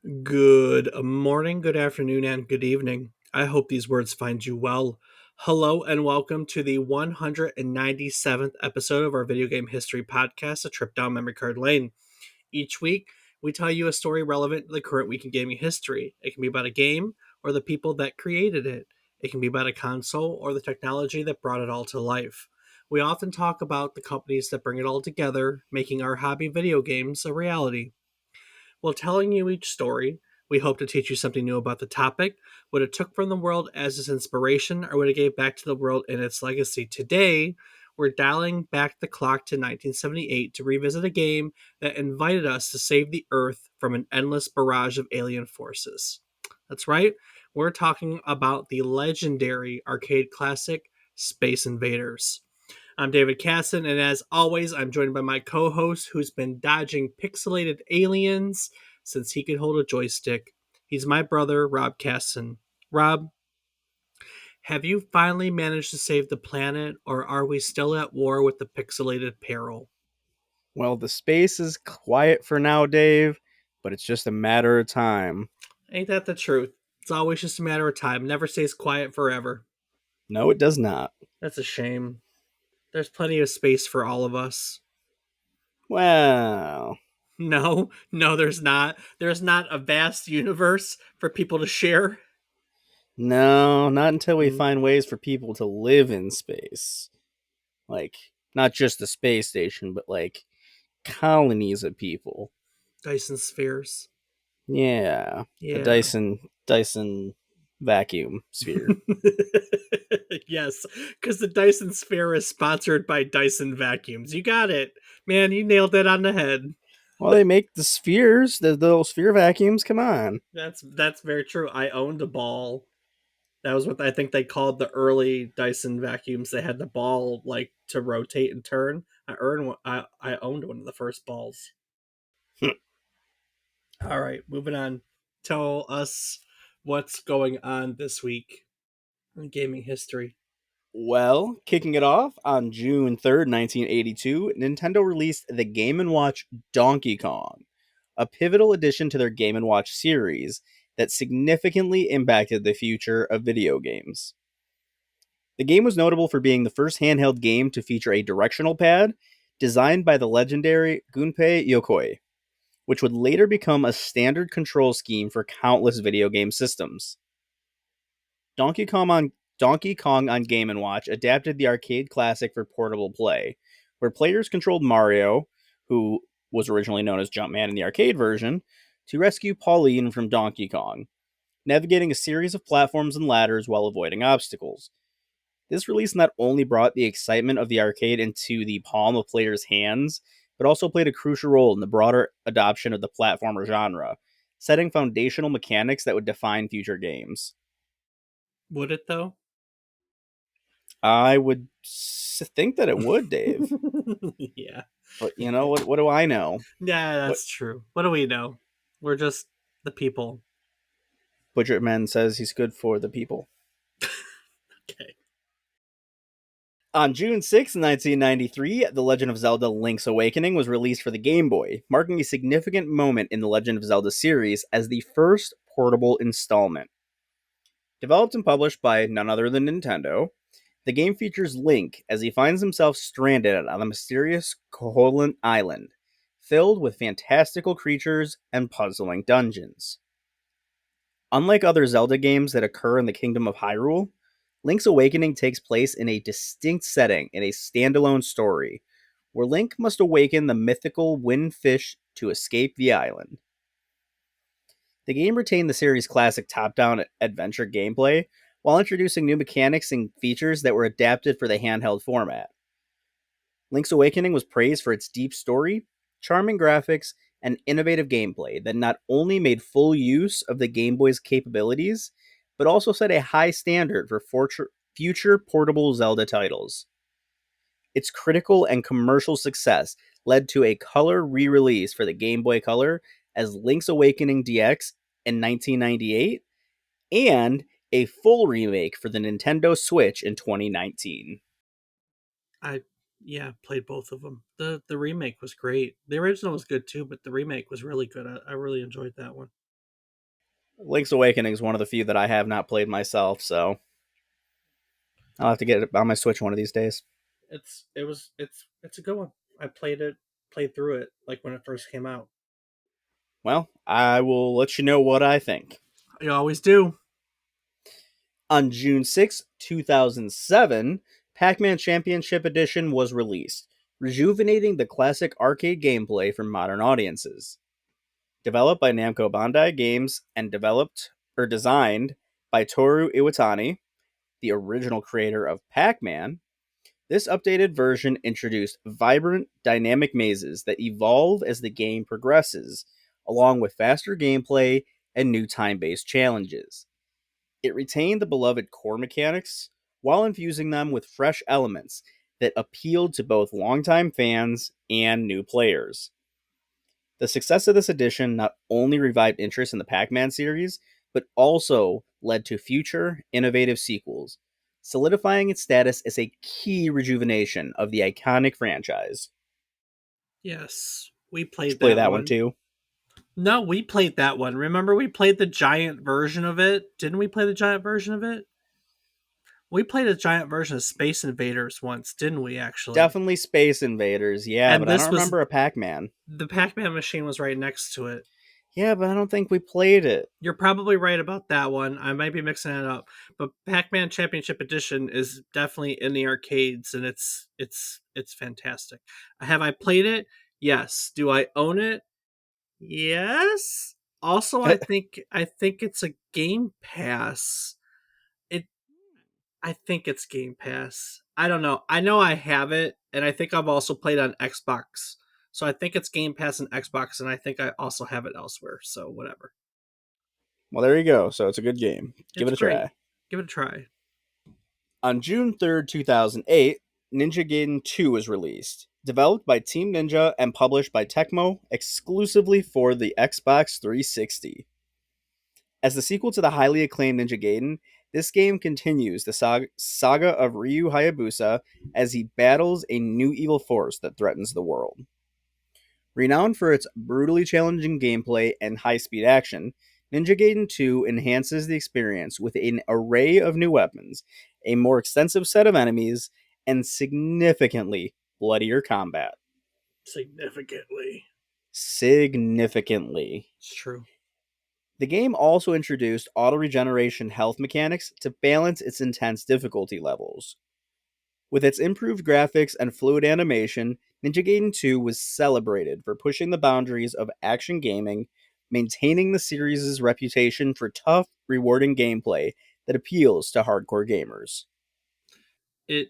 Good morning, good afternoon, and good evening. I hope these words find you well. Hello, and welcome to the 197th episode of our video game history podcast, A Trip Down Memory Card Lane. Each week, we tell you a story relevant to the current week in gaming history. It can be about a game or the people that created it. It can be about a console or the technology that brought it all to life. We often talk about the companies that bring it all together, making our hobby video games a reality. While telling you each story, we hope to teach you something new about the topic, what it took from the world as its inspiration, or what it gave back to the world in its legacy. Today, we're dialing back the clock to 1978 to revisit a game that invited us to save the Earth from an endless barrage of alien forces. That's right, we're talking about the legendary arcade classic Space Invaders. I'm David Casson, and as always, I'm joined by my co host who's been dodging pixelated aliens since he could hold a joystick. He's my brother, Rob Casson. Rob, have you finally managed to save the planet, or are we still at war with the pixelated peril? Well, the space is quiet for now, Dave, but it's just a matter of time. Ain't that the truth? It's always just a matter of time. Never stays quiet forever. No, it does not. That's a shame. There's plenty of space for all of us. Well, No, there's not. There's not a vast universe for people to share. no, not until we Mm, find ways for people to live in space. Like, not just the space station, but like colonies of people. Dyson spheres. Yeah, the Yeah. Dyson vacuum sphere. Yes, because the Dyson sphere is sponsored by Dyson vacuums. You got it. Man, you nailed it on the head. Well, they make the spheres, the little sphere vacuums. Come on. That's very true. I owned a ball. That was what I think they called the early Dyson vacuums. They had the ball like to rotate and turn. I owned one of the first balls. All right, moving on. Tell us what's going on this week in gaming history. Well, kicking it off on June 3rd, 1982, Nintendo released the Game & Watch Donkey Kong, a pivotal addition to their Game & Watch series that significantly impacted the future of video games. The game was notable for being the first handheld game to feature a directional pad designed by the legendary Gunpei Yokoi, which would later become a standard control scheme for countless video game systems. Donkey Kong on Donkey Kong on Game & Watch adapted the arcade classic for portable play, where players controlled Mario, who was originally known as Jumpman in the arcade version, to rescue Pauline from Donkey Kong, navigating a series of platforms and ladders while avoiding obstacles. This release not only brought the excitement of the arcade into the palm of players' hands, but also played a crucial role in the broader adoption of the platformer genre, setting foundational mechanics that would define future games. Would it though? I would think that it would, Dave. Yeah. But you know what? What do I know? Yeah, What that's true. What do we know? We're just the people. Budgetman says he's good for the people. Okay. On June 6, 1993, The Legend of Zelda Link's Awakening was released for the Game Boy, marking a significant moment in the Legend of Zelda series as the first portable installment. Developed and published by none other than Nintendo, the game features Link as he finds himself stranded on a mysterious Koholint island, filled with fantastical creatures and puzzling dungeons. Unlike other Zelda games that occur in the Kingdom of Hyrule, Link's Awakening takes place in a distinct setting in a standalone story, where Link must awaken the mythical Wind Fish to escape the island. The game retained the series' classic top down adventure gameplay while introducing new mechanics and features that were adapted for the handheld format. Link's Awakening was praised for its deep story, charming graphics, and innovative gameplay that not only made full use of the Game Boy's capabilities, but also set a high standard for future portable Zelda titles. Its critical and commercial success led to a color re release for the Game Boy Color as Link's Awakening DX in 1998 and a full remake for the Nintendo Switch in 2019. I yeah, played both of them. The remake was great. The original was good too, but the remake was really good. I really enjoyed that one. Link's Awakening is one of the few that I have not played myself, so I'll have to get it on my Switch one of these days. It's a good one. I played through it like when it first came out. Well, I will let you know what I think. You always do. On June 6th, 2007, Pac Man Championship Edition was released, rejuvenating the classic arcade gameplay for modern audiences. Developed by Namco Bandai Games and developed or designed by Toru Iwatani, the original creator of Pac Man, this updated version introduced vibrant, dynamic mazes that evolve as the game progresses, along with faster gameplay and new time based challenges. It retained the beloved core mechanics while infusing them with fresh elements that appealed to both longtime fans and new players. The success of this edition not only revived interest in the Pac Man series, but also led to future innovative sequels, solidifying its status as a key rejuvenation of the iconic franchise. Yes, we Did you played play that that one one. too? No, we played that one. Remember, we played the giant version of it. Didn't we play the giant version of it? We played a giant version of Space Invaders once, didn't we? Actually, Definitely Space Invaders, yeah, and but I don't this was remember a Pac Man. the Pac-Man machine was right next to it. Yeah, but I don't think we played it. You're probably right about that one. I might be mixing it up, but Pac-Man Championship Edition is definitely in the arcades, and it's fantastic. Have I played it? Yes. Do I own it? Yes. Also, I think it's a Game Pass. It I think it's Game Pass. I don't know. I know I have it, and I think I've also played on Xbox. So I think it's Game Pass and Xbox, and I think I also have it elsewhere. So whatever. Well, there you go. So it's a good game. Give It's it a great. try. Give it a try. On June 3rd, 2008, Ninja Gaiden 2 was released. Developed by Team Ninja and published by Tecmo exclusively for the Xbox 360. As the sequel to the highly acclaimed Ninja Gaiden, this game continues the saga of Ryu Hayabusa as he battles a new evil force that threatens the world. Renowned for its brutally challenging gameplay and high speed action, Ninja Gaiden 2 enhances the experience with an array of new weapons, a more extensive set of enemies, and significantly bloodier combat. Significantly. Significantly. It's true. The game also introduced auto regeneration health mechanics to balance its intense difficulty levels. With its improved graphics and fluid animation, Ninja Gaiden 2 was celebrated for pushing the boundaries of action gaming, maintaining the series' reputation for tough, rewarding gameplay that appeals to hardcore gamers. It.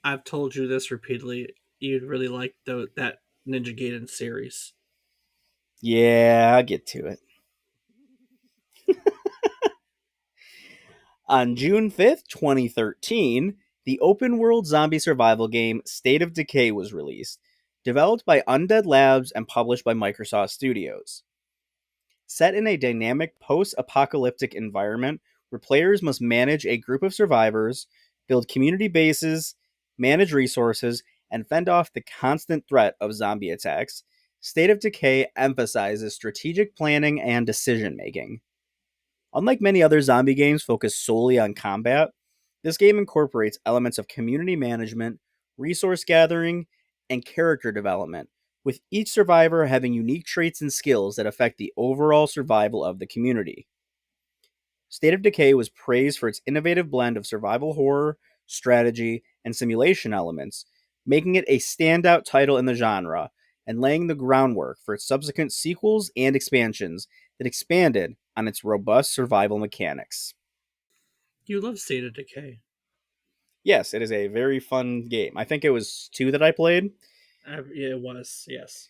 I've told you this repeatedly. You'd really like that Ninja Gaiden series. Yeah, I'll get to it. On June 5th, 2013, the open world zombie survival game State of Decay was released, developed by Undead Labs and published by Microsoft Studios. Set in a dynamic post apocalyptic environment where players must manage a group of survivors, build community bases, manage resources, and fend off the constant threat of zombie attacks, State of Decay emphasizes strategic planning and decision making. Unlike many other zombie games focused solely on combat, this game incorporates elements of community management, resource gathering, and character development, with each survivor having unique traits and skills that affect the overall survival of the community. State of Decay was praised for its innovative blend of survival horror, strategy, and simulation elements, making it a standout title in the genre and laying the groundwork for its subsequent sequels and expansions that expanded on its robust survival mechanics. You love State of Decay. Yes, it is a very fun game. I think it was 2 that I played, Yeah, it was. Yes.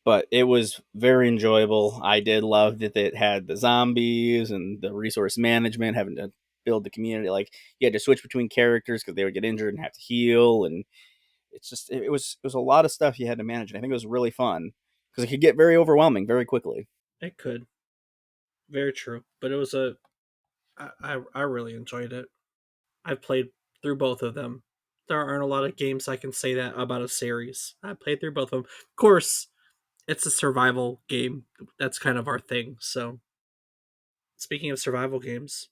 but it was very enjoyable. I did love that it had the zombies and the resource management, having to build the community. Like you had to switch between characters because they would get injured and have to heal, and it was a lot of stuff you had to manage. And I think it was really fun because it could get very overwhelming very quickly. It could. Very true. But it was a. I really enjoyed it. I've played through both of them. There aren't a lot of games I can say that about a series. I played through both of them. Of course, it's a survival game. That's kind of our thing. So Speaking of survival games,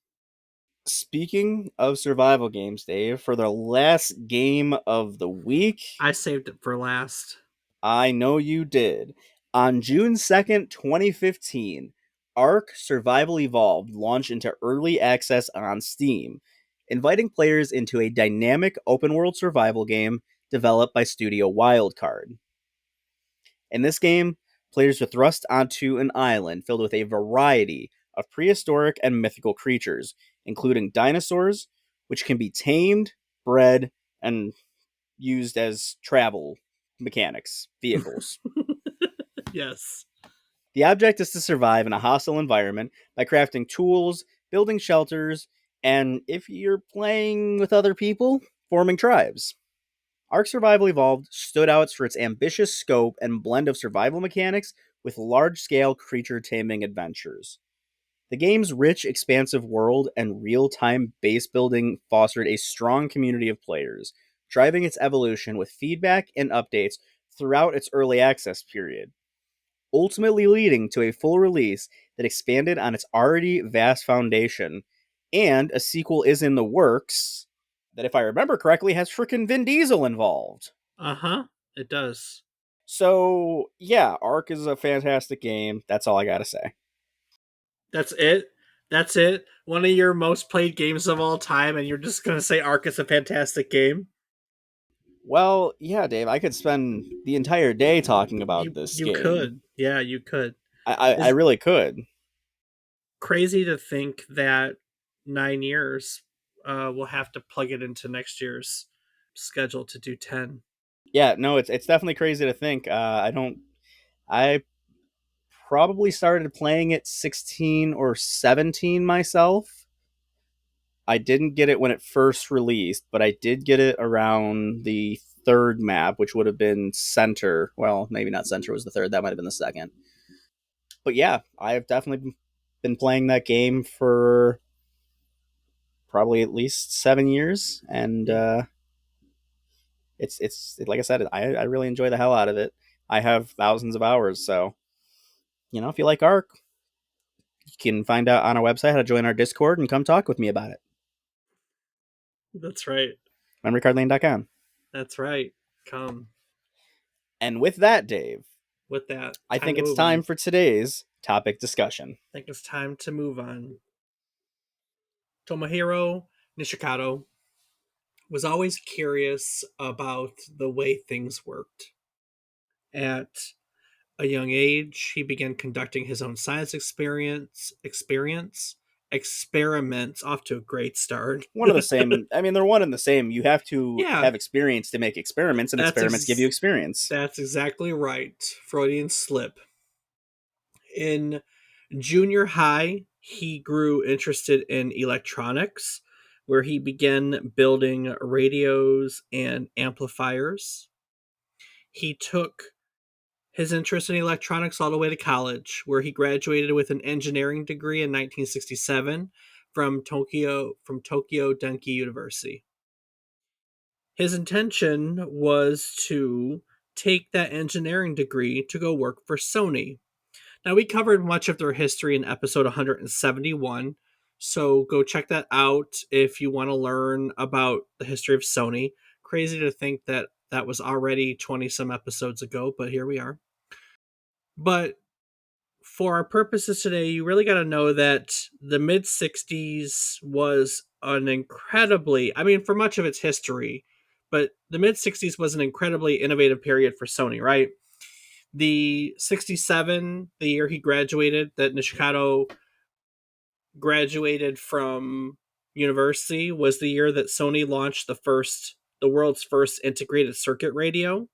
Speaking of survival games, Dave, for the last game of the week, I saved it for last. I know you did. On June 2nd, 2015, Ark Survival Evolved launched into early access on Steam, inviting players into a dynamic open world survival game developed by Studio Wildcard. In this game, players are thrust onto an island filled with a variety of prehistoric and mythical creatures, including dinosaurs, which can be tamed, bred, and used as travel mechanics, vehicles. Yes. The object is to survive in a hostile environment by crafting tools, building shelters, and if you're playing with other people, forming tribes. Ark Survival Evolved stood out for its ambitious scope and blend of survival mechanics with large scale creature taming adventures. The game's rich, expansive world and real time base building fostered a strong community of players, driving its evolution with feedback and updates throughout its early access period, ultimately leading to a full release that expanded on its already vast foundation. And a sequel is in the works that, if I remember correctly, has freaking Vin Diesel involved. Uh-huh. It does. So, yeah, Ark is a fantastic game. That's all I gotta say. That's it. That's it. One of your most played games of all time, and you're just gonna say Ark is a fantastic game. Well, yeah, Dave, I could spend the entire day talking about this You game. could. Yeah, you could. I It's really could. crazy to think that 9 years we'll have to plug it into next year's schedule to do 10. Yeah, no, it's definitely crazy to think. I probably started playing at 16 or 17 myself. I didn't get it when it first released, but I did get it around the third map, which would have been Center. Well, maybe not Center was the third. That might have been the second. But yeah, I've definitely been playing that game for probably at least 7 years, and it's like I said, I really enjoy the hell out of it. I have thousands of hours, so if you like Ark, you can find out on our website how to join our Discord and come talk with me about it. That's right. MemoryCardLane.com. That's right. Come And with that, Dave, with that. I Time think to it's move on. time for today's topic discussion. I think it's time to move on. Tomohiro Nishikado was always curious about the way things worked. At a young age, he began conducting his own science experiments off to a great start. One of the same. I mean, they're one and the same. You have to Yeah, have experience to make experiments, and that's experiments give you experience. that's exactly right. Freudian slip. In junior high, he grew interested in electronics, where he began building radios and amplifiers. He took his interest in electronics all the way to college, where he graduated with an engineering degree in 1967 from Tokyo Denki University. His intention was to take that engineering degree to go work for Sony. Now, we covered much of their history in episode 171, so go check that out if you want to learn about the history of Sony. Crazy to think that that was already 20 some episodes ago, but here we are. But for our purposes today, you really got to know that the mid 60s was an incredibly, I mean, for much of its history, but the mid 60s was an incredibly innovative period for Sony, right? The 67, the year he graduated, that Nishikado graduated from university, was the year that Sony launched the world's first integrated circuit radio.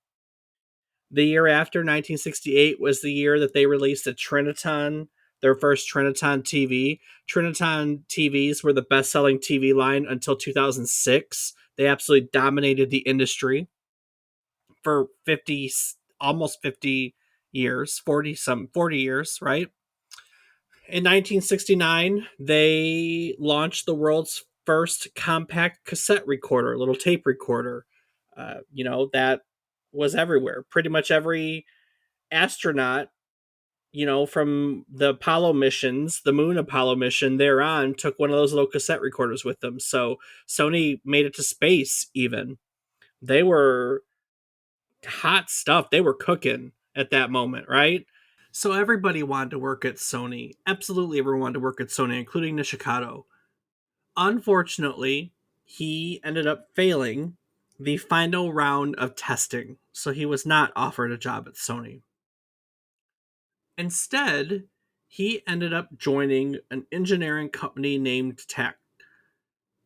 The year after, 1968, was the year that they released a Triniton, their first Triniton TV. Triniton TVs were the best selling TV line until 2006. They absolutely dominated the industry for 50, almost 50 years, 40 years, right? In 1969, they launched the world's first compact cassette recorder, little tape recorder. That was everywhere. Pretty much every astronaut from the Apollo missions, the moon Apollo mission, they're on, took one of those little cassette recorders with them. So Sony made it to space even. They were hot stuff. They were cooking at that moment, right? So everybody wanted to work at Sony. Absolutely everyone wanted to work at Sony, including Nishikado. Unfortunately, he ended up failing the final round of testing, so he was not offered a job at Sony. Instead, he ended up joining an engineering company named Tech.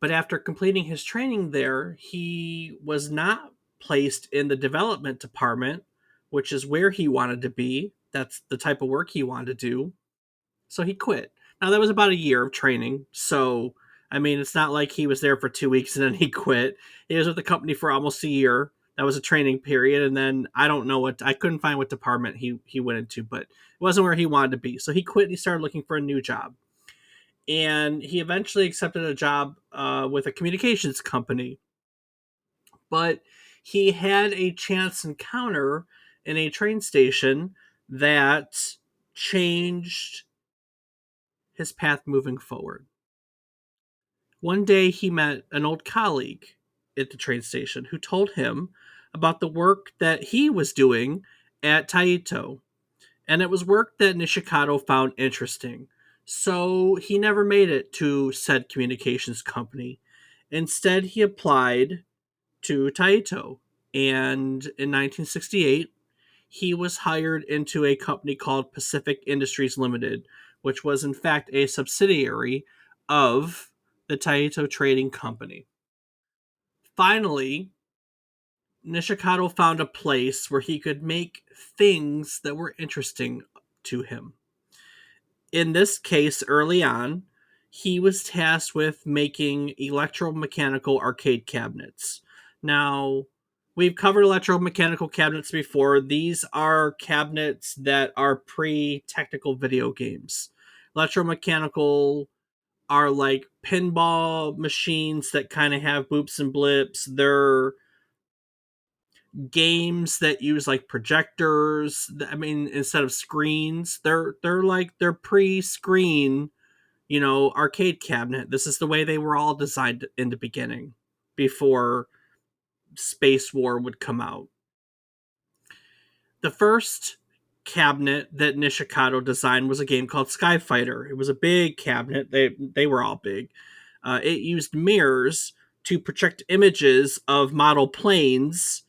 But after completing his training there, he was not placed in the development department, which is where he wanted to be. That's the type of work he wanted to do. So he quit. Now, that was about a year of training. So, I mean, it's not like he was there for 2 weeks and then he quit. He was with the company for almost a year. That was a training period. And then I couldn't find what department he went into, but it wasn't where he wanted to be. So he quit and he started looking for a new job. And he eventually accepted a job with a communications company. But he had a chance encounter in a train station that changed his path moving forward. One day he met an old colleague at the train station who told him about the work that he was doing at Taito. And it was work that Nishikado found interesting. So he never made it to said communications company. Instead, he applied to Taito. And in 1968, he was hired into a company called Pacific Industries Limited, which was in fact a subsidiary of the Taito Trading Company. Finally, Nishikado found a place where he could make things that were interesting to him. In this case, early on, he was tasked with making electromechanical arcade cabinets. Now, we've covered electromechanical cabinets before. These are cabinets that are pre-technical video games. Electromechanical are like pinball machines that kind of have boops and blips. They're games that use like projectors. I mean, instead of screens, they're pre-screen, arcade cabinet. This is the way they were all designed in the beginning, before Space War would come out. The first cabinet that Nishikado designed was a game called Skyfighter. It was a big cabinet. They were all big. It used mirrors to project images of model planes,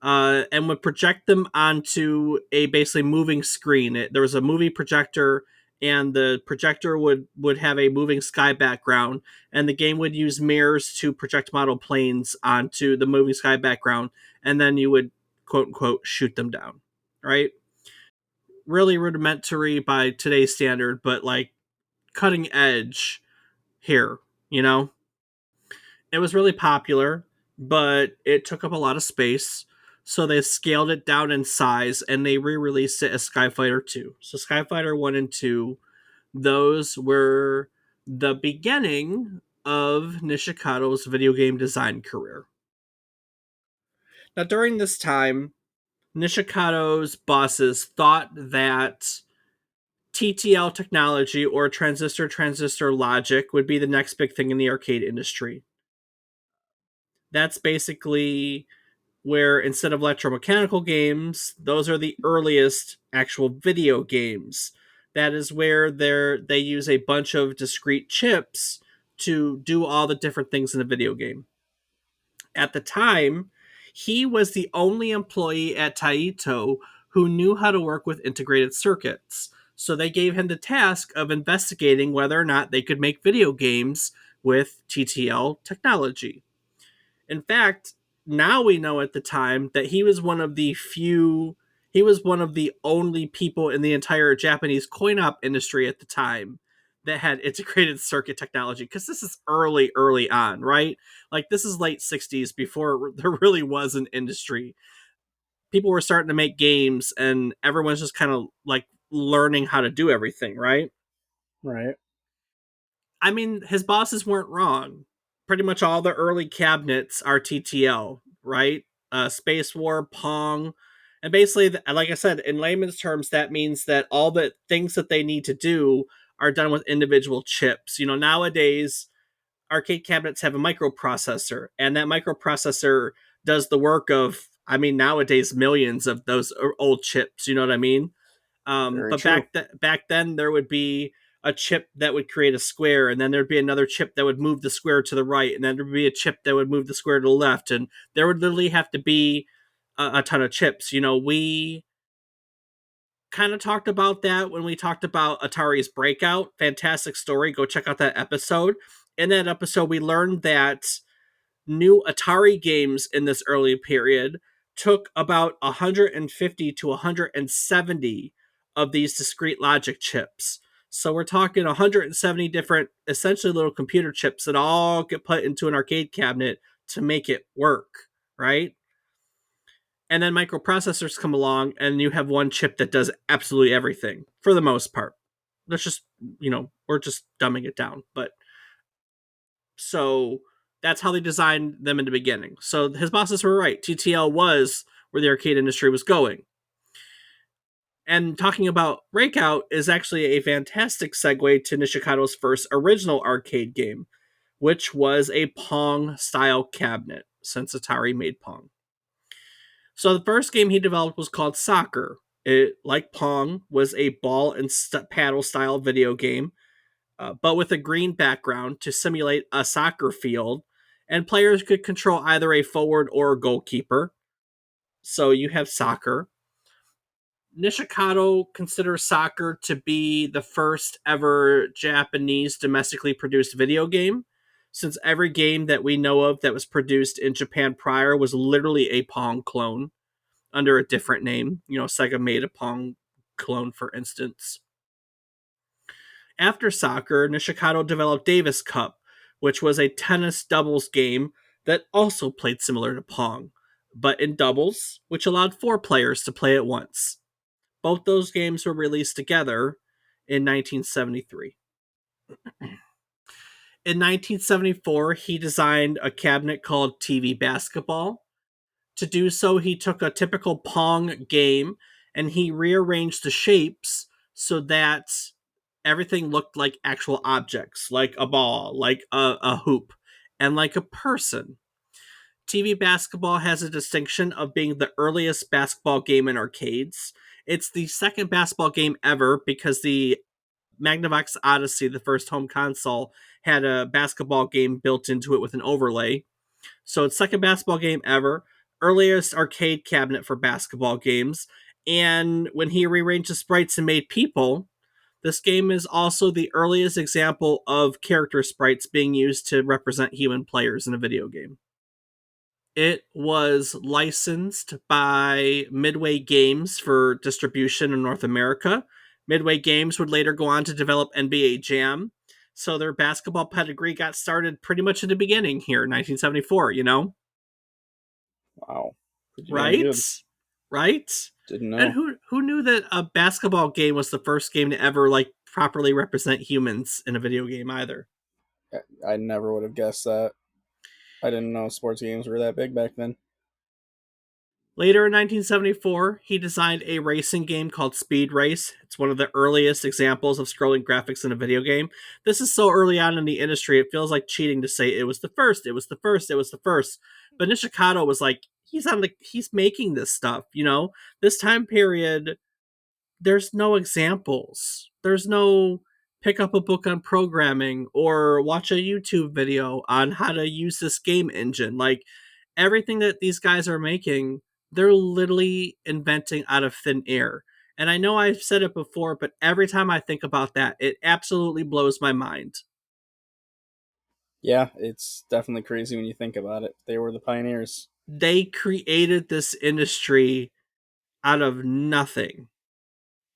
and would project them onto a basically moving screen. There was a movie projector, and the projector would have a moving sky background, and the game would use mirrors to project model planes onto the moving sky background, and then you would quote unquote shoot them down. Right? Really rudimentary by today's standard, but like cutting edge here, you know? It was really popular, but it took up a lot of space. So they scaled it down in size and they re-released it as Skyfighter 2. So Skyfighter 1 and 2, those were the beginning of Nishikado's video game design career. Now during this time, Nishikado's bosses thought that TTL technology, or transistor logic, would be the next big thing in the arcade industry. That's basically where, instead of electromechanical games, those are the earliest actual video games. That is where they use a bunch of discrete chips to do all the different things in the video game. At the time, he was the only employee at Taito who knew how to work with integrated circuits. So they gave him the task of investigating whether or not they could make video games with TTL technology. In fact, now we know at the time that he was one of the only people in the entire Japanese coin-op industry at the time that had integrated circuit technology, because this is early on, right? Like, this is late 60s, before there really was an industry. People were starting to make games and everyone's just kind of like learning how to do everything, right? Right. I mean, his bosses weren't wrong. Pretty much all the early cabinets are TTL, right? Space War, Pong. And basically, like I said, in layman's terms, that means that all the things that they need to do are done with individual chips. Nowadays, arcade cabinets have a microprocessor, and that microprocessor does the work of, nowadays, millions of those old chips. You know what I mean? Very But true. back then, there would be a chip that would create a square, and then there'd be another chip that would move the square to the right, and then there'd be a chip that would move the square to the left, and there would literally have to be a ton of chips. We kind of talked about that when we talked about Atari's Breakout. Fantastic story. Go check out that episode. In that episode, we learned that new Atari games in this early period took about 150 to 170 of these discrete logic chips. So we're talking 170 different, essentially little computer chips that all get put into an arcade cabinet to make it work, right? And then microprocessors come along, and you have one chip that does absolutely everything for the most part. Let's just, we're just dumbing it down. But so that's how they designed them in the beginning. So his bosses were right. TTL was where the arcade industry was going. And talking about Breakout is actually a fantastic segue to Nishikado's first original arcade game, which was a Pong style cabinet, since Atari made Pong. So the first game he developed was called Soccer. It, like Pong, was a ball and paddle style video game, but with a green background to simulate a soccer field, and players could control either a forward or a goalkeeper. So you have Soccer. Nishikado considers Soccer to be the first ever Japanese domestically produced video game, since every game that we know of that was produced in Japan prior was literally a Pong clone under a different name. Sega made a Pong clone, for instance. After Soccer, Nishikado developed Davis Cup, which was a tennis doubles game that also played similar to Pong, but in doubles, which allowed 4 players to play at once. Both those games were released together in 1973. In 1974, he designed a cabinet called TV Basketball. To do so, he took a typical Pong game and he rearranged the shapes so that everything looked like actual objects, like a ball, like a hoop, and like a person. TV Basketball has a distinction of being the earliest basketball game in arcades. It's the second basketball game ever because the Magnavox Odyssey, the first home console, had a basketball game built into it with an overlay. So it's second basketball game ever, earliest arcade cabinet for basketball games, and when he rearranged the sprites and made people, this game is also the earliest example of character sprites being used to represent human players in a video game. It was licensed by Midway Games for distribution in North America. Midway Games would later go on to develop NBA Jam. So their basketball pedigree got started pretty much in the beginning here in 1974, Wow. Pretty damn Right? good. Right? Didn't And know. who knew that a basketball game was the first game to ever properly represent humans in a video game either? I never would have guessed that. I didn't know sports games were that big back then. Later in 1974, he designed a racing game called Speed Race. It's one of the earliest examples of scrolling graphics in a video game. This is so early on in the industry, it feels like cheating to say it was the first, it was the first, it was the first. But Nishikado was like, he's making this stuff, This time period, there's no examples. There's no pick up a book on programming or watch a YouTube video on how to use this game engine. Like everything that these guys are making, they're literally inventing out of thin air. And I know I've said it before, but every time I think about that, it absolutely blows my mind. Yeah, it's definitely crazy when you think about it. They were the pioneers. They created this industry out of nothing.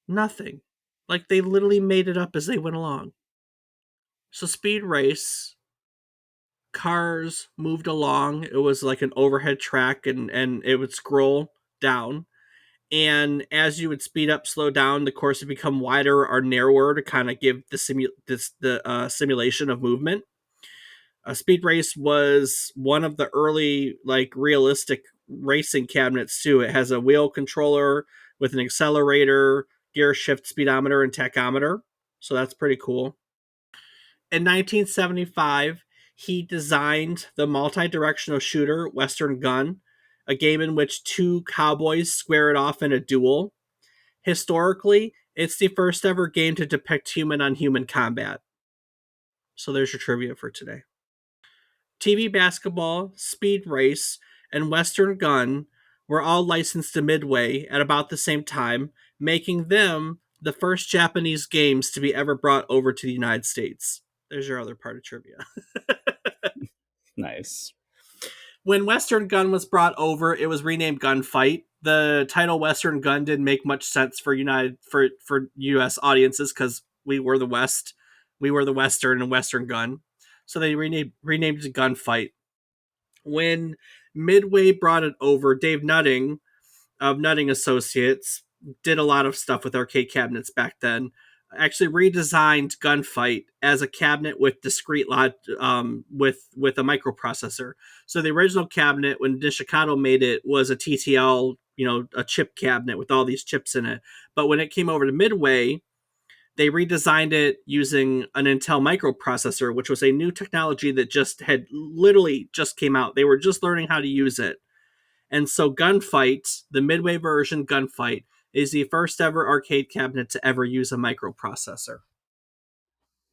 Nothing. Like they literally made it up as they went along. So Speed Race, cars moved along. It was like an overhead track, and it would scroll down. And as you would speed up, slow down, the course would become wider or narrower to kind of give the simulation of movement. Speed Race was one of the early realistic racing cabinets too. It has a wheel controller with an accelerator, gear shift speedometer, and tachometer. So that's pretty cool. In 1975, he designed the multi directional shooter Western Gun, a game in which two cowboys square it off in a duel. Historically, it's the first ever game to depict human on human combat. So there's your trivia for today. TV Basketball, Speed Race, and Western Gun were all licensed to Midway at about the same time, making them the first Japanese games to be ever brought over to the United States. There's your other part of trivia. Nice. When Western Gun was brought over, it was renamed Gunfight. The title Western Gun didn't make much sense for US audiences because we were the West. We were the Western and Western Gun. So they renamed it Gunfight. When Midway brought it over, Dave Nutting of Nutting Associates did a lot of stuff with arcade cabinets back then. Actually redesigned Gunfight as a cabinet with discrete with a microprocessor. So the original cabinet when Nishikado made it was a TTL, a chip cabinet with all these chips in it. But when it came over to Midway, they redesigned it using an Intel microprocessor, which was a new technology that just had literally just came out. They were just learning how to use it. And so Gunfight, the Midway version Gunfight, is the first ever arcade cabinet to ever use a microprocessor.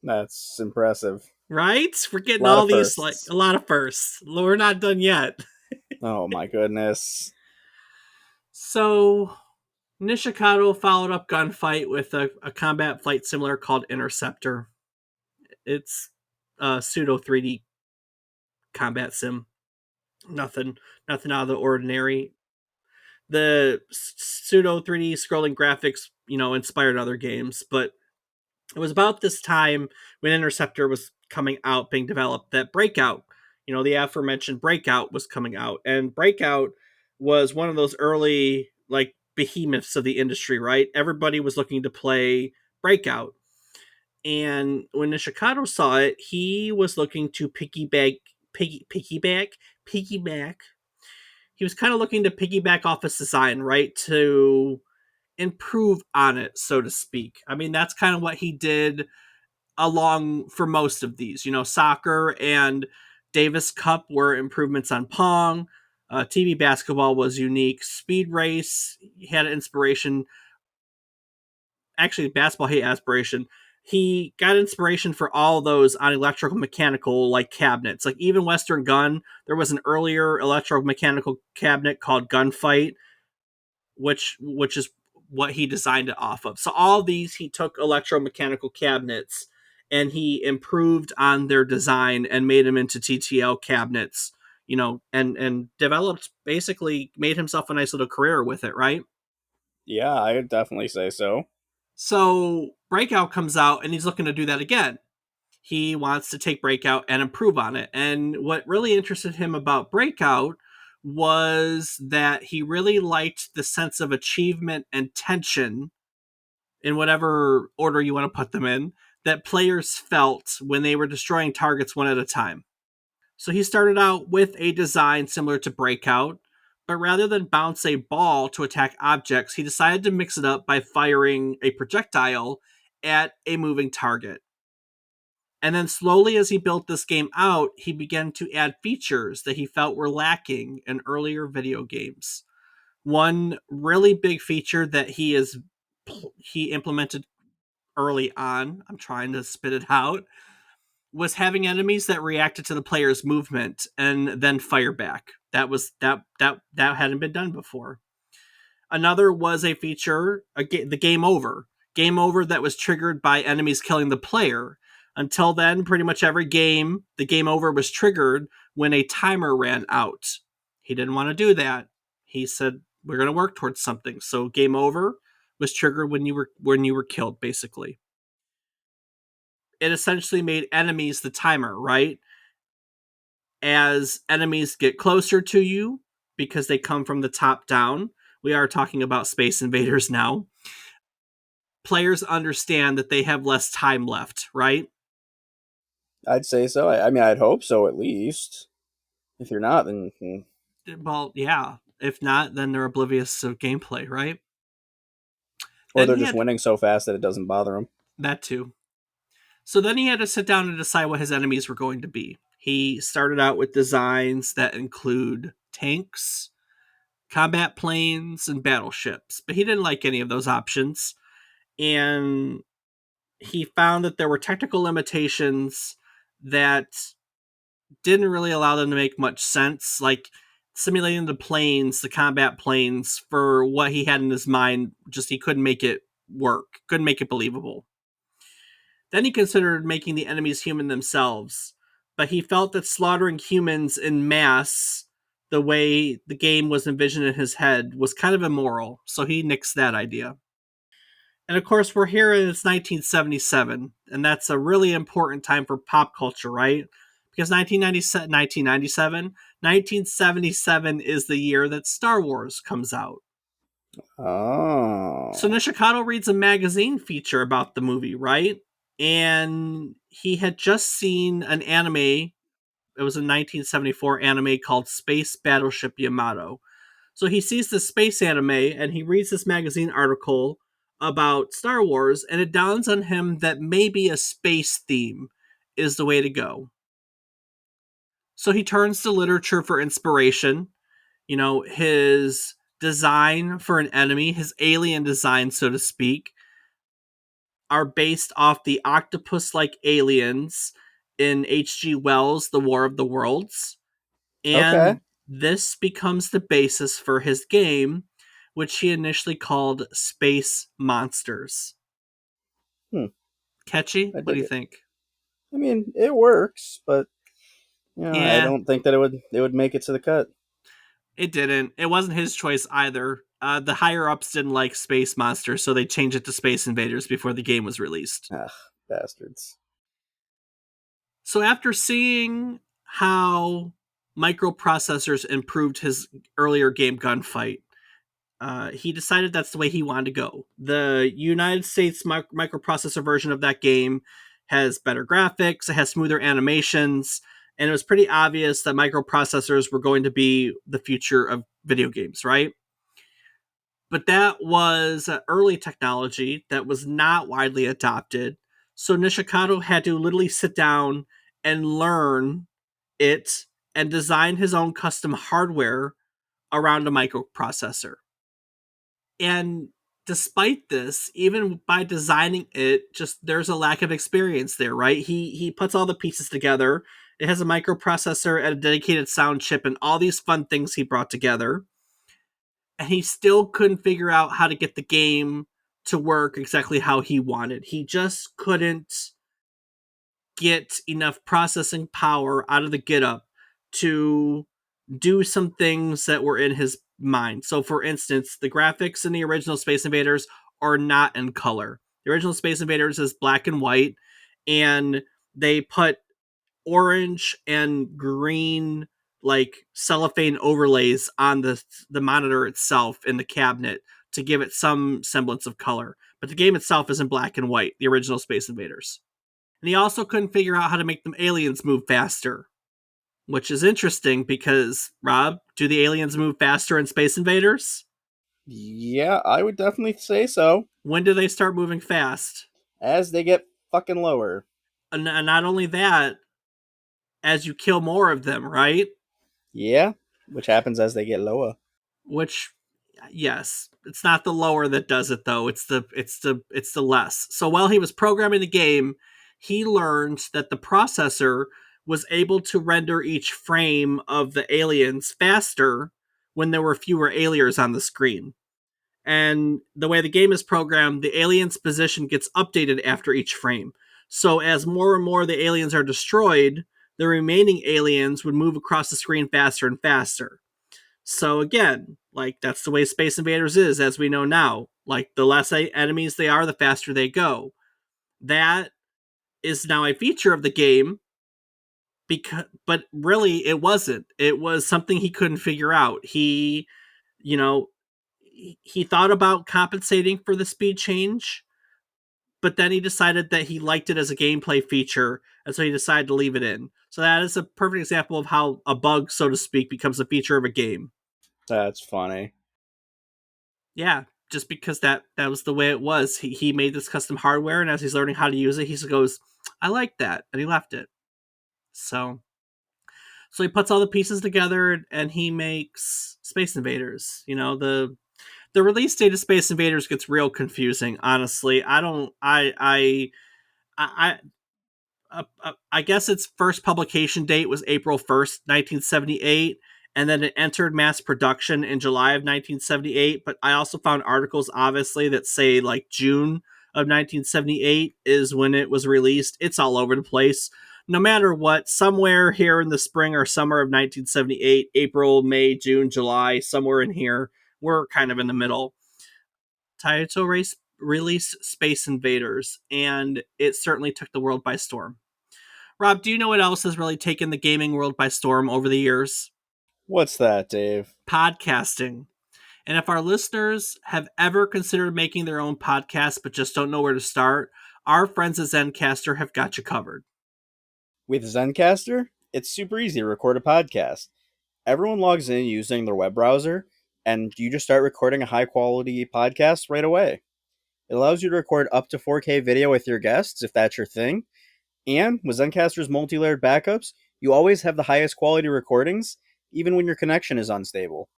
That's impressive. Right? We're getting Lot all of these, firsts. a lot of firsts. We're not done yet. Oh my goodness. So Nishikado followed up Gunfight with a combat flight simulator called Interceptor. It's a pseudo 3D combat sim. Nothing out of the ordinary. The pseudo 3D scrolling graphics, inspired other games, but it was about this time when Interceptor was coming out, being developed, that Breakout, the aforementioned Breakout was coming out. And Breakout was one of those early, behemoths of the industry, right? Everybody was looking to play Breakout. And when Nishikado saw it, he was looking to piggyback. He was kind of looking to piggyback off his design, right? To improve on it, so to speak. I mean, that's kind of what he did along for most of these. Soccer and Davis Cup were improvements on Pong. TV basketball was unique. Speed Race had inspiration. Actually, basketball had aspiration. He got inspiration for all those on electrical mechanical cabinets. Like even Western Gun, there was an earlier electromechanical cabinet called Gunfight, which is what he designed it off of. So all these he took electromechanical cabinets and he improved on their design and made them into TTL cabinets, and developed, basically made himself a nice little career with it, right? Yeah, I would definitely say so. So Breakout comes out and he's looking to do that again. He wants to take Breakout and improve on it. And what really interested him about Breakout was that he really liked the sense of achievement and tension, in whatever order you want to put them in, that players felt when they were destroying targets one at a time. So he started out with a design similar to Breakout, but rather than bounce a ball to attack objects, he decided to mix it up by firing a projectile at a moving target. And then slowly, as he built this game out, he began to add features that he felt were lacking in earlier video games. One really big feature that he implemented early on, I'm trying to spit it out, was having enemies that reacted to the player's movement and then fire back. That hadn't been done before. Another was a feature, the game over. Game over that was triggered by enemies killing the player. Until then, pretty much every game, the game over was triggered when a timer ran out. He didn't want to do that. He said, "We're going to work towards something." So game over was triggered when you were killed, basically. It essentially made enemies the timer, right? As enemies get closer to you, because they come from the top down, we are talking about Space Invaders now, players understand that they have less time left, right? I'd say so. I mean, I'd hope so at least. If you're not, then Well, yeah. If not, then they're oblivious of gameplay, right? Or Then they're he just had winning so fast that it doesn't bother them. that too. So then he had to sit down and decide what his enemies were going to be. He started out with designs that include tanks, combat planes, and battleships, but he didn't like any of those options. And he found that there were technical limitations that didn't really allow them to make much sense, like simulating the planes, the combat planes, for what he had in his mind. Just he couldn't make it work, couldn't make it believable. Then he considered making the enemies human themselves, but he felt that slaughtering humans in mass, the way the game was envisioned in his head, was kind of immoral, so he nixed that idea. And of course, we're here and it's 1977, and that's a really important time for pop culture, right? Because 1977 is the year that Star Wars comes out. So Oh. Nishikado reads a magazine feature about the movie, right? And he had just seen an anime. It was a 1974 anime called Space Battleship Yamato. So he sees this space anime and he reads this magazine article about Star Wars, and it dawns on him that maybe a space theme is the way to go. So he turns to literature for inspiration. His design for an enemy, his alien design, so to speak, are based off the octopus like aliens in H.G. Wells' The War of the Worlds. Okay. And this becomes the basis for his game, which he initially called Space Monsters. Hmm. Catchy? I What do dig you it. think? I mean, it works, but I Yeah, don't think that it would make it to the cut. it didn't. It wasn't his choice either. The higher ups didn't like Space Monsters, so they changed it to Space Invaders before the game was released. Ah, bastards. So after seeing how microprocessors improved his earlier game Gunfight, he decided that's the way he wanted to go. The United States microprocessor version of that game has better graphics, it has smoother animations, and it was pretty obvious that microprocessors were going to be the future of video games, right? But that was early technology that was not widely adopted. So Nishikado had to literally sit down and learn it and design his own custom hardware around a microprocessor. And despite this, even by designing it, just there's a lack of experience there, right? He puts all the pieces together. It has a microprocessor and a dedicated sound chip and all these fun things he brought together. And he still couldn't figure out how to get the game to work exactly how he wanted. He just couldn't get enough processing power out of the GitHub to do some things that were in his mind. So, for instance, the graphics in the original Space Invaders are not in color. The original Space Invaders is black and white, and they put orange and green like cellophane overlays on the monitor itself in the cabinet to give it some semblance of color. But the game itself is in black and white, the original Space Invaders. And he also couldn't figure out how to make them aliens move faster, which is interesting because, Rob, do the aliens move faster in Space Invaders? Yeah, I would definitely say so. When do they start moving fast? As they get fucking lower. And not only that, as you kill more of them, right? Yeah, which happens as they get lower. Which, yes, it's not the lower that does it though. It's the less. So while he was programming the game, he learned that the processor was able to render each frame of the aliens faster when there were fewer aliens on the screen. And the way the game is programmed, the alien's position gets updated after each frame. So as more and more the aliens are destroyed, the remaining aliens would move across the screen faster and faster. So again, like that's the way Space Invaders is, as we know now. Like the less enemies they are, the faster they go. That is now a feature of the game, but really it wasn't. It was something he couldn't figure out. You know, he thought about compensating for the speed change, but then he decided that he liked it as a gameplay feature, and so he decided to leave it in. So that is a perfect example of how a bug, so to speak, becomes a feature of a game. That's funny. Yeah, just because that was the way it was. He made this custom hardware, and as he's learning how to use it, he just goes, "I like that," and he left it. So he puts all the pieces together, and he makes Space Invaders. The release date of Space Invaders gets real confusing. Honestly, I don't. I I guess its first publication date was April 1st, 1978, and then it entered mass production in July of 1978. But I also found articles, obviously, that say like June of 1978 is when it was released. It's all over the place. No matter what, somewhere here in the spring or summer of 1978, April, May, June, July, somewhere in here, we're kind of in the middle. Taito released Space Invaders, and it certainly took the world by storm. Rob, do you know what else has really taken the gaming world by storm over the years? What's that, Dave? Podcasting. And if our listeners have ever considered making their own podcast but just don't know where to start, our friends at Zencaster have got you covered. With Zencaster, it's super easy to record a podcast. Everyone logs in using their web browser, and you just start recording a high quality podcast right away. It allows you to record up to 4K video with your guests if that's your thing. And with Zencaster's multi-layered backups, you always have the highest quality recordings, even when your connection is unstable.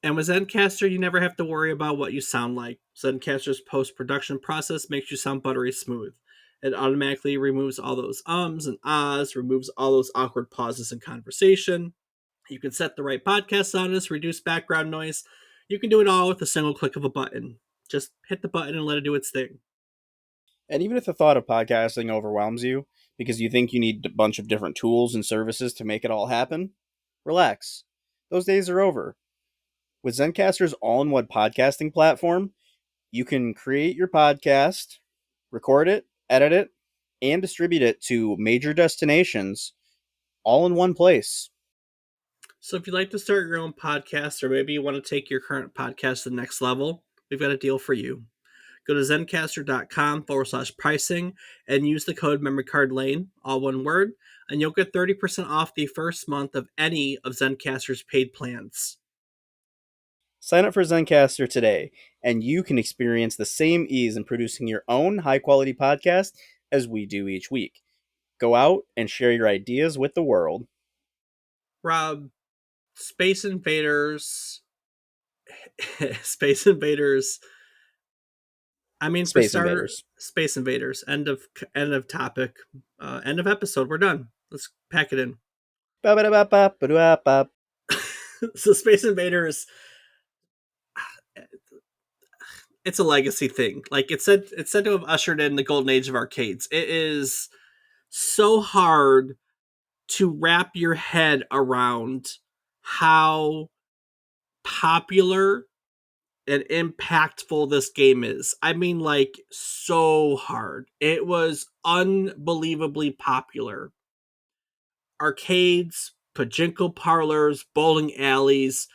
And with Zencaster, you never have to worry about what you sound like. Zencaster's post-production process makes you sound buttery smooth. It automatically removes all those ums and ahs, removes all those awkward pauses in conversation. You can set the right podcast soundness, reduce background noise. You can do it all with a single click of a button. Just hit the button and let it do its thing. And even if the thought of podcasting overwhelms you because you think you need a bunch of different tools and services to make it all happen, relax. Those days are over. With Zencaster's all-in-one podcasting platform, you can create your podcast, record it, edit it, and distribute it to major destinations all in one place. So if you'd like to start your own podcast, or maybe you want to take your current podcast to the next level, we've got a deal for you. Go to zencaster.com/pricing and use the code MemoryCardLane, all one word, and you'll get 30% off the first month of any of Zencaster's paid plans. Sign up for Zencaster today, and you can experience the same ease in producing your own high-quality podcast as we do each week. Go out and share your ideas with the world. Rob, Space Invaders. Space Invaders. I mean, for Space starter, Invaders. Space Invaders. End of topic. End of episode. We're done. Let's pack it in. Ba-ba-da-ba-ba-ba-da-ba. So Space Invaders, it's a legacy thing. Like it's said to have ushered in the golden age of arcades. It is so hard to wrap your head around how popular and impactful this game is. I mean, like, so hard. It was unbelievably popular. Arcades, pachinko parlors, bowling alleys,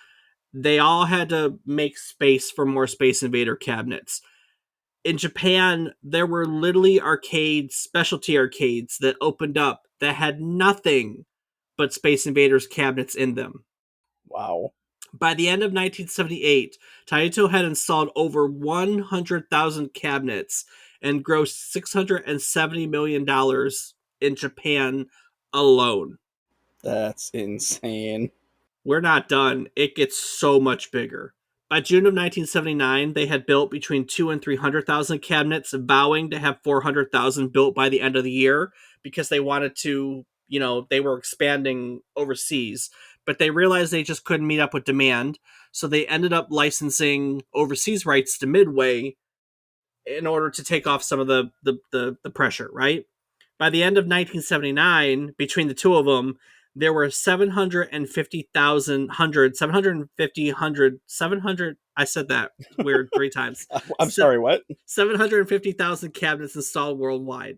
they all had to make space for more Space Invader cabinets. In Japan, there were literally arcades, specialty arcades that opened up that had nothing but Space Invaders cabinets in them. Wow. By the end of 1978, Taito had installed over 100,000 cabinets and grossed $670 million in Japan alone. That's insane. We're not done. It gets so much bigger. By June of 1979, they had built between 2 and 300,000 cabinets, vowing to have 400,000 built by the end of the year because they wanted to, they were expanding overseas, but they realized they just couldn't meet up with demand. So they ended up licensing overseas rights to Midway in order to take off some of the pressure, right? By the end of 1979, between the two of them, there were 750,000 I said that weird three times. I'm sorry, what? 750,000 cabinets installed worldwide.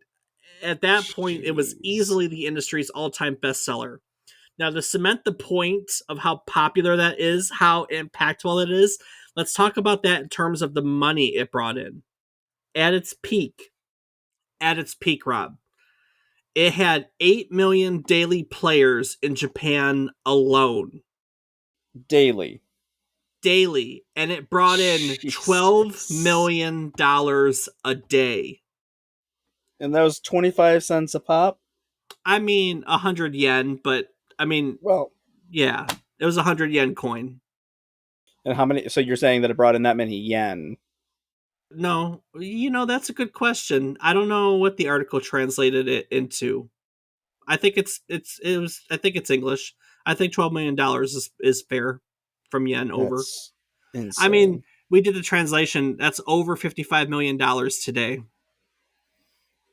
At that point, it was Jeez. easily the industry's all-time bestseller. Now, to cement the point of how popular that is, how impactful it is, let's talk about that in terms of the money it brought in. At its peak, Rob, it had 8 million daily players in Japan alone. daily. daily, and it brought in $12 Jesus. million a day. And that was 25 cents a pop? I mean, 100 yen, but I mean, Well, yeah, it was a 100 yen coin. and how many? So you're saying that it brought in that many yen? No, that's a good question. I don't know what the article translated it into. I think I think it's English. I think $12 million is fair from yen over. That's I mean, insane. we did the translation. That's over $55 million today.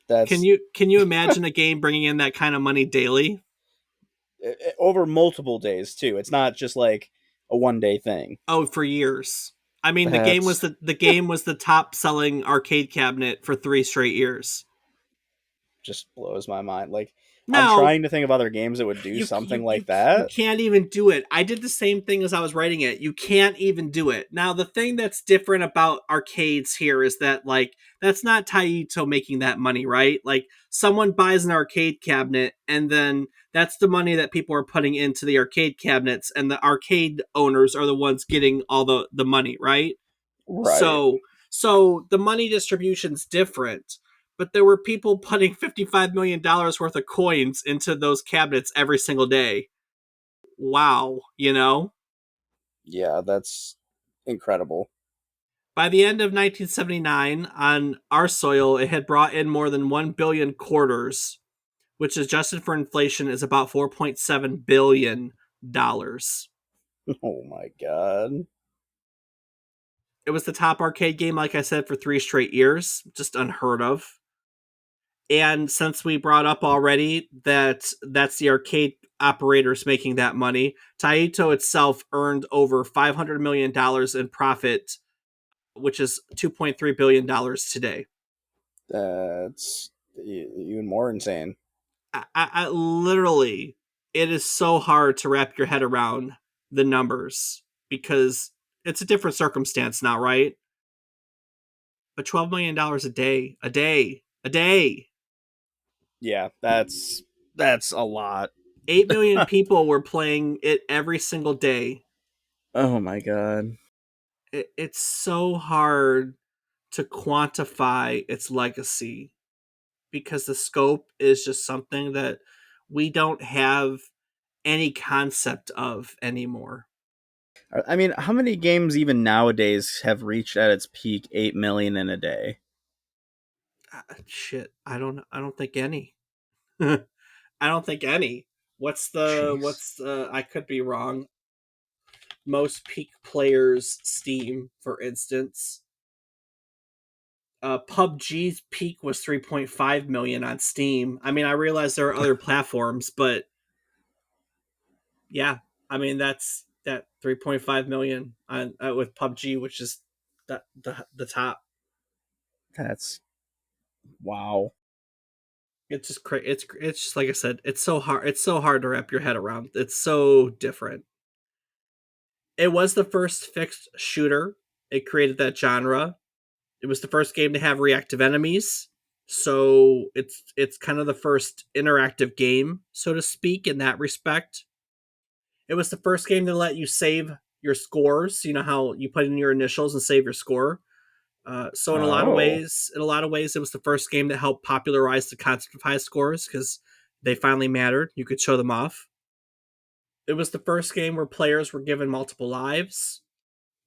Can That's you imagine a game bringing in that kind of money daily? over multiple days too. It's not just like a 1 day thing. Oh, for years. I mean, That's the game was the top selling arcade cabinet for 3 straight years. just blows my mind. Like I'm Now, trying to think of other games that would do something like you that. can't even do it. I did the same thing as I was writing it. You can't even do it. Now, the thing that's different about arcades here is that like that's not Taito making that money, right? Like someone buys an arcade cabinet and then that's the money that people are putting into the arcade cabinets and the arcade owners are the ones getting all the money, right? Right. So the money distribution's different, but there were people putting $55 million worth of coins into those cabinets every single day. Wow, Yeah, that's incredible. By the end of 1979, on our soil, it had brought in more than 1 billion quarters, which adjusted for inflation is about $4.7 billion. Oh my god. It was the top arcade game, like I said, for 3 straight years, just unheard of. And since we brought up already that that's the arcade operators making that money, Taito itself earned over $500 million in profit, which is $2.3 billion today. That's even more insane. I literally, it is so hard to wrap your head around the numbers because it's a different circumstance now, right? But $12 million a day. Yeah, that's a lot. 8 million people were playing it every single day. Oh my god. It's so hard to quantify its legacy because the scope is just something that we don't have any concept of anymore. I mean, how many games even nowadays have reached at its peak 8 million in a day? Shit, I don't think any. I don't think any. Jeez. What's the I could be wrong. Most peak players Steam, for instance. PUBG's peak was 3.5 million on Steam. I mean, I realize there are other platforms, but yeah, I mean that 3.5 million on with PUBG, which is the top. That's wow. It's just it's just like I said, it's so hard. It's so hard to wrap your head around. It's so different. It was the first fixed shooter. It created that genre. It was the first game to have reactive enemies. So it's kind of the first interactive game, so to speak, in that respect. It was the first game to let you save your scores. You know how you put in your initials and save your score. So Oh, in a lot of ways, it was the first game that helped popularize the concept of high scores because they finally mattered. You could show them off. It was the first game where players were given multiple lives,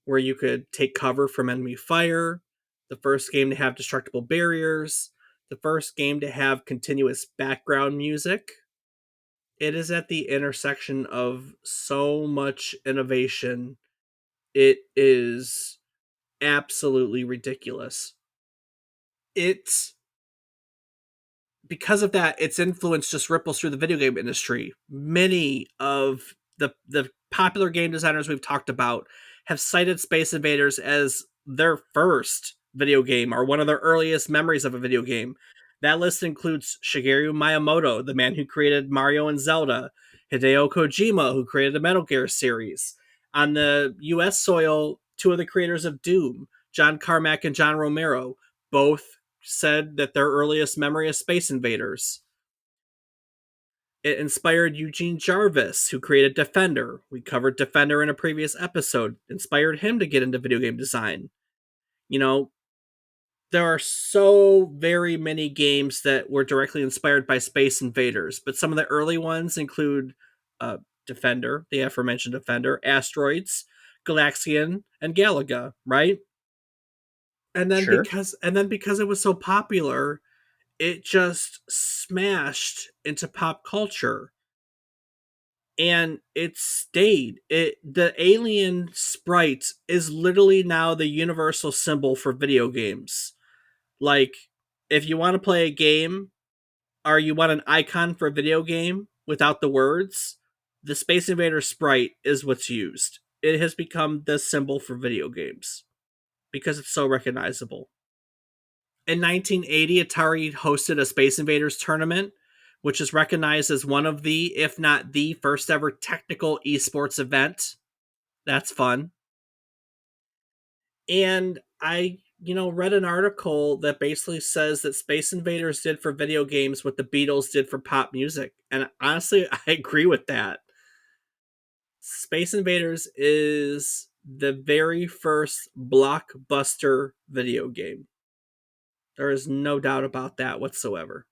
where you could take cover from enemy fire. The first game to have destructible barriers. The first game to have continuous background music. It is at the intersection of so much innovation. It is absolutely ridiculous. It's because of that, its influence just ripples through the video game industry. Many of the popular game designers we've talked about have cited Space Invaders as their first video game or one of their earliest memories of a video game. That list includes Shigeru Miyamoto, the man who created Mario and Zelda, Hideo Kojima, who created the Metal Gear series. On the US soil, two of the creators of Doom, John Carmack and John Romero, both said that their earliest memory is Space Invaders. It inspired Eugene Jarvis, who created Defender. We covered Defender in a previous episode. Inspired him to get into video game design. You know, there are so very many games that were directly inspired by Space Invaders, but some of the early ones include Defender, the aforementioned Defender, Asteroids, Galaxian, and Galaga, right? Sure. And then because it was so popular, it just smashed into pop culture. And it stayed. The alien sprite is literally now the universal symbol for video games. Like, if you want to play a game or you want an icon for a video game without the words, the Space Invader sprite is what's used. It has become the symbol for video games because it's so recognizable. In 1980, Atari hosted a Space Invaders tournament, which is recognized as one of the, if not the first ever technical esports event. That's fun. And I, read an article that basically says that Space Invaders did for video games what the Beatles did for pop music. And honestly, I agree with that. Space Invaders is the very first blockbuster video game. There is no doubt about that whatsoever.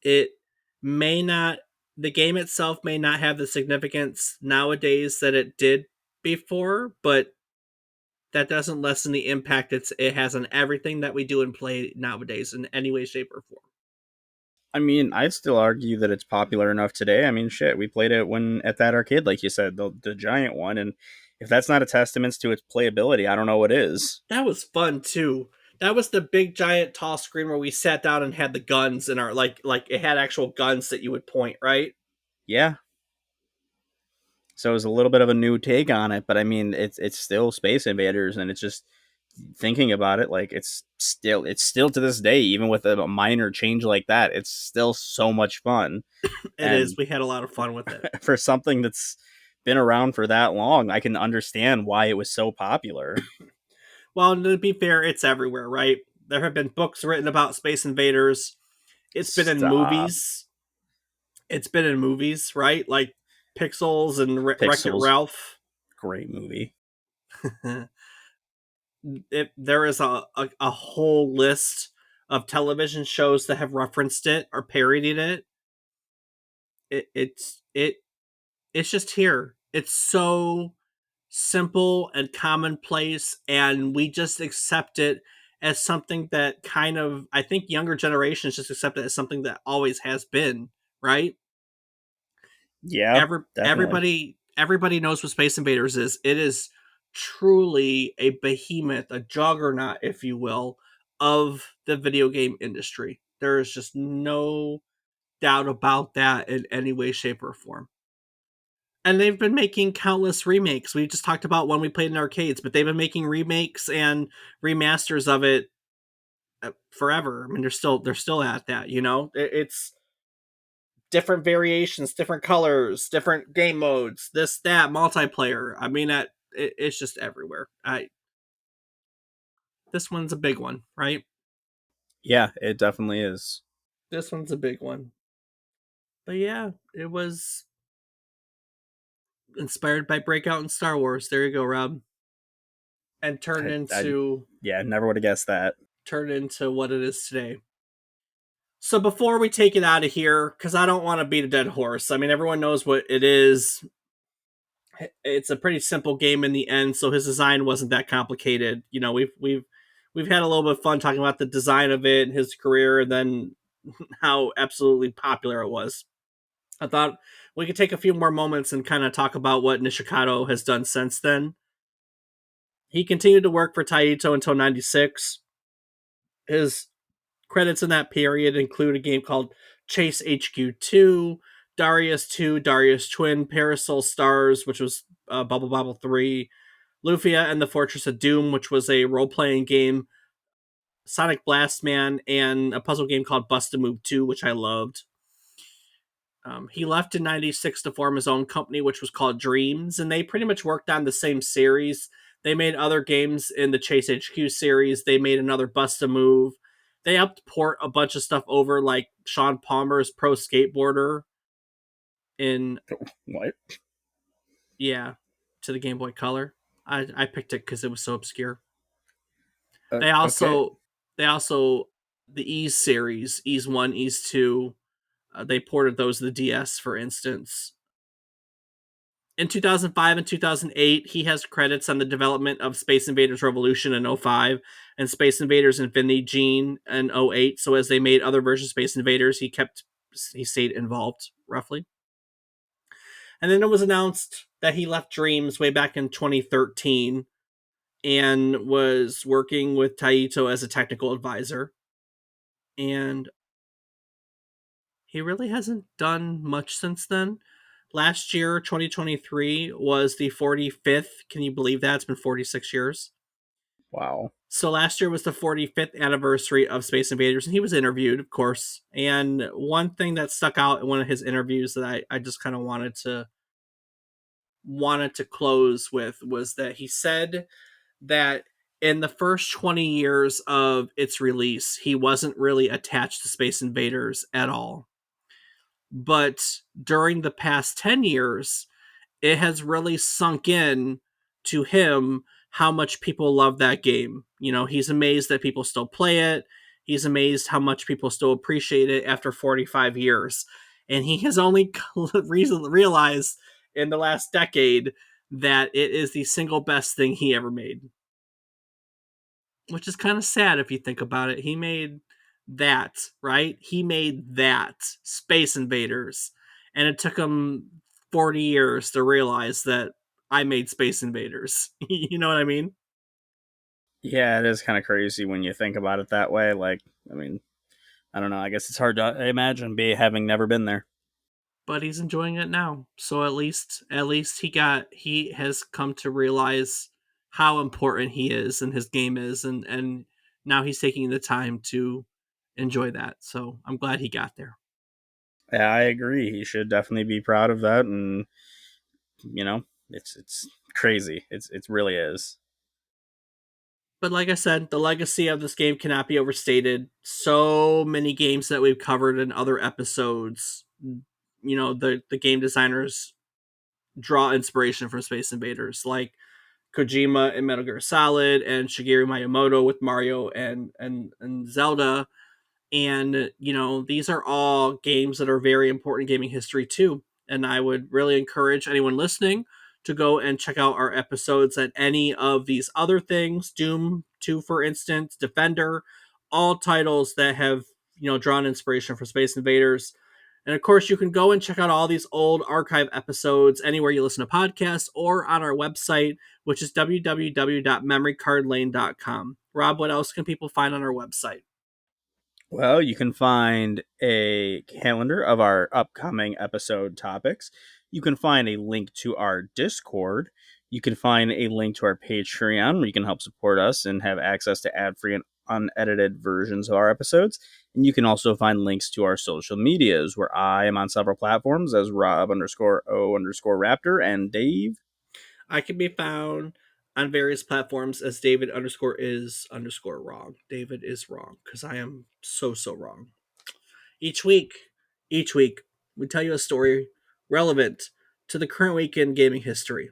It may not, the game itself may not have the significance nowadays that it did before, but that doesn't lessen the impact it has on everything that we do and play nowadays in any way, shape, or form. I mean, I'd still argue that it's popular enough today. I mean, shit, we played it when at that arcade, like you said, the giant one, and if that's not a testament to its playability, I don't know what is. That was fun too. That was the big giant tall screen where we sat down and had the guns in our like it had actual guns that you would point, right? Yeah. So it was a little bit of a new take on it, but I mean, it's still Space Invaders, and it's just thinking about it, like it's still to this day, even with a minor change like that, it's still so much fun. It is. And We had a lot of fun with it. for something that's been around for that long, I can understand why it was so popular. Well, to be fair, it's everywhere, right? There have been books written about Space Invaders. It's been in Stop. movies. It's been in movies, right? Like Pixels and Wreck It Pixels, Ralph. great movie. There is a whole list of television shows that have referenced it or parodied it. It it's it it's just here. It's so simple and commonplace, and we just accept it as something that kind of, I think younger generations just accept it as something that always has been, right? Yeah, definitely. Everybody knows what Space Invaders is. It is truly a behemoth, a juggernaut, if you will, of the video game industry. There is just no doubt about that in any way, shape, or form. And they've been making countless remakes. We just talked about one we played in arcades, but they've been making remakes and remasters of it forever. I mean, they're still at that. It's different variations, different colors, different game modes, this, that, multiplayer. I mean, it's just everywhere. This one's a big one, right? Yeah, it definitely is. This one's a big one. But yeah, it was inspired by Breakout and Star Wars. There you go, Rob. And I yeah, never would have guessed that. turned into what it is today. So before we take it out of here, because I don't want to beat a dead horse. I mean, everyone knows what it is. It's a pretty simple game in the end, so his design wasn't that complicated. We've had a little bit of fun talking about the design of it, his career, and then how absolutely popular it was. I thought we could take a few more moments and kind of talk about what Nishikado has done since then. He continued to work for Taito until '96. His credits in that period include a game called Chase HQ 2, Darius 2, Darius Twin, Parasol Stars, which was Bubble Bobble 3, Lufia and the Fortress of Doom, which was a role playing game, Sonic Blast Man, and a puzzle game called Bust a Move 2, which I loved. He left in '96 to form his own company, which was called Dreams, and they pretty much worked on the same series. They made other games in the Chase HQ series. They made another Bust a Move. They helped port a bunch of stuff over, like Sean Palmer's Pro Skateboarder. in What? yeah, to the Game Boy Color. I picked it because it was so obscure. They Okay. also they also the Ease series, Ease One, Ease Two. They ported those to the DS, for instance. In 2005 and 2008, he has credits on the development of Space Invaders Revolution in '05 and Space Invaders Infinity Gene in '08. So as they made other versions of Space Invaders, he stayed involved roughly. And then it was announced that he left Dreams way back in 2013 and was working with Taito as a technical advisor. And he really hasn't done much since then. Last year, 2023, was the 45th. Can you believe that? It's been 46 years. Wow. So last year was the 45th anniversary of Space Invaders, and he was interviewed, of course. And one thing that stuck out in one of his interviews that I just kind of wanted to close with was that he said that in the first 20 years of its release, he wasn't really attached to Space Invaders at all. But during the past 10 years, it has really sunk in to him how much people love that game. You know, he's amazed that people still play it. He's amazed how much people still appreciate it after 45 years. And he has only realized in the last decade that it is the single best thing he ever made, which is kind of sad if you think about it. He made that, right? He made that Space Invaders, and it took him 40 years to realize that I made Space Invaders. You know what I mean? Yeah, it is kind of crazy when you think about it that way. Like, I mean, I don't know. I guess it's hard to imagine having never been there. But he's enjoying it now. So at least he has come to realize how important he is and his game is, and now he's taking the time to enjoy that. So I'm glad he got there. Yeah, I agree. He should definitely be proud of that, and you know, it's crazy. It really is. But like I said, the legacy of this game cannot be overstated. So many games that we've covered in other episodes, the game designers draw inspiration from Space Invaders, like Kojima in Metal Gear Solid and Shigeru Miyamoto with Mario and Zelda. And these are all games that are very important in gaming history too. And I would really encourage anyone listening to go and check out our episodes at any of these other things. Doom 2, for instance, Defender, all titles that have drawn inspiration from Space Invaders. And of course, you can go and check out all these old archive episodes anywhere you listen to podcasts or on our website, which is www.memorycardlane.com. Rob, what else can people find on our website? Well, you can find a calendar of our upcoming episode topics. You can find a link to our Discord. You can find a link to our Patreon where you can help support us and have access to ad free and unedited versions of our episodes. And you can also find links to our social medias where I am on several platforms as Rob underscore O underscore Raptor and Dave. I can be found on various platforms as David underscore is underscore wrong. David is wrong because I am so wrong. Each week, each week, we tell you a story relevant to the current week in gaming history.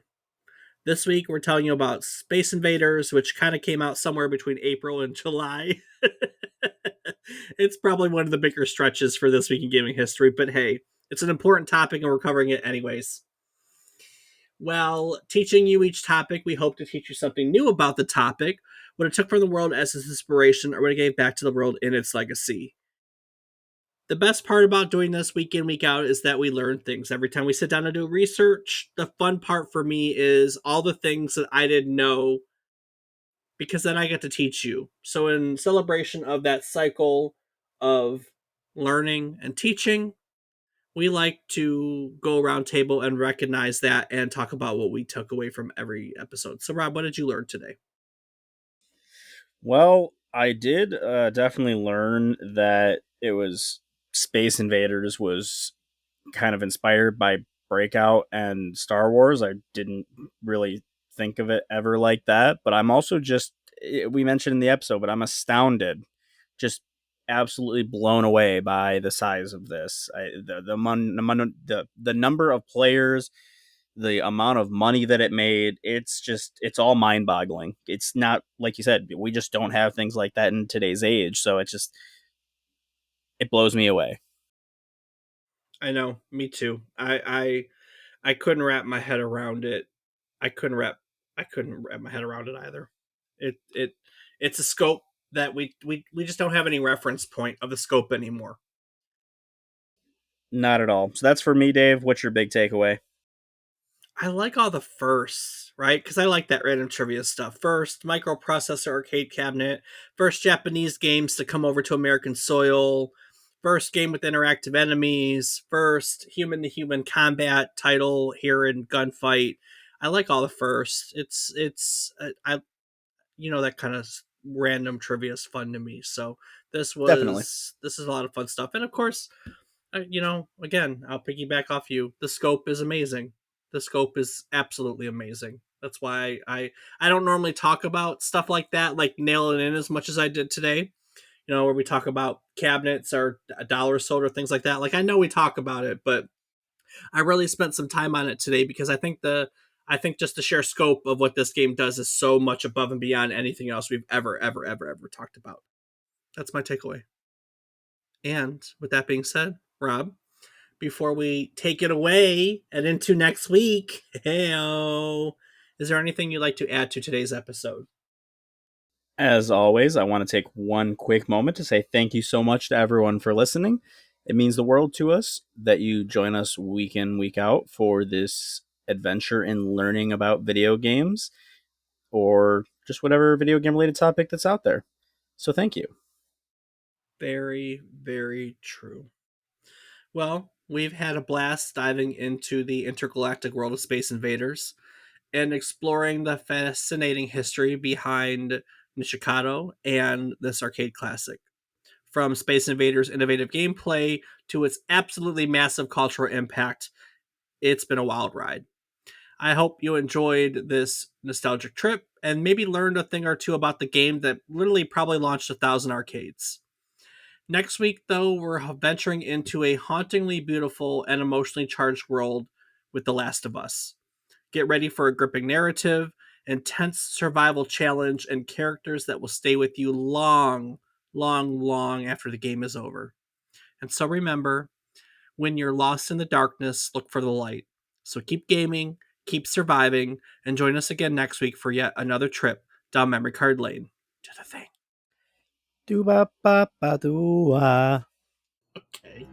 This week, we're telling you about Space Invaders, which kind of came out somewhere between April and July. It's probably one of the bigger stretches for this week in gaming history, but hey, it's an important topic and we're covering it anyways. Well, teaching you each topic, we hope to teach you something new about the topic, what it took from the world as its inspiration, or what it gave back to the world in its legacy. The best part about doing this week in, week out is that we learn things. Every time we sit down to do research, the fun part for me is all the things that I didn't know because then I get to teach you. So, in celebration of that cycle of learning and teaching, we like to go around table and recognize that and talk about what we took away from every episode. So, Rob, what did you learn today? Well, I did definitely learn that it was Space Invaders was kind of inspired by Breakout and Star Wars. I didn't really think of it ever like that, but I'm also just we mentioned in the episode, but I'm astounded just absolutely blown away by the size of this. The number of players, the amount of money that it made. It's all mind boggling. It's not like you said. We just don't have things like that in today's age. So it blows me away. I know, me too. I couldn't wrap my head around it. I couldn't wrap I couldn't wrap my head around it either. It it's a scope that we just don't have any reference point of the scope anymore. Not at all. So that's for me, Dave. What's your big takeaway? I like all the firsts, right? Because I like that random trivia stuff. First, microprocessor arcade cabinet. First Japanese games to come over to American soil. First game with interactive enemies. First human to human combat title here in gunfight. I like all the first. I that kind of random trivia is fun to me. So Definitely. this is a lot of fun stuff. And of course, again, I'll piggyback off you. The scope is amazing. The scope is absolutely amazing. That's why I don't normally talk about stuff like that, like nail it in as much as I did today. Where we talk about cabinets or a dollar sold or things like that. Like I know we talk about it, but I really spent some time on it today because I think just the sheer scope of what this game does is so much above and beyond anything else we've ever talked about. That's my takeaway. And with that being said, Rob, before we take it away and into next week, hey-o, is there anything you'd like to add to today's episode? As always, I want to take one quick moment to say thank you so much to everyone for listening. It means the world to us that you join us week in, week out for this adventure in learning about video games or just whatever video game related topic that's out there. So thank you. Very, very true. Well, we've had a blast diving into the intergalactic world of Space Invaders and exploring the fascinating history behind Nishikado and this arcade classic. From Space Invaders' innovative gameplay to its absolutely massive cultural impact, it's been a wild ride. I hope you enjoyed this nostalgic trip and maybe learned a thing or two about the game that literally probably launched 1,000 arcades. Next week, though, we're venturing into a hauntingly beautiful and emotionally charged world with The Last of Us. Get ready for a gripping narrative, intense survival challenge, and characters that will stay with you long, long, long after the game is over. And so remember, when you're lost in the darkness, look for the light. So keep gaming, keep surviving, and join us again next week for yet another trip down memory card lane. Do the thing. Do ba ba ba do. Okay.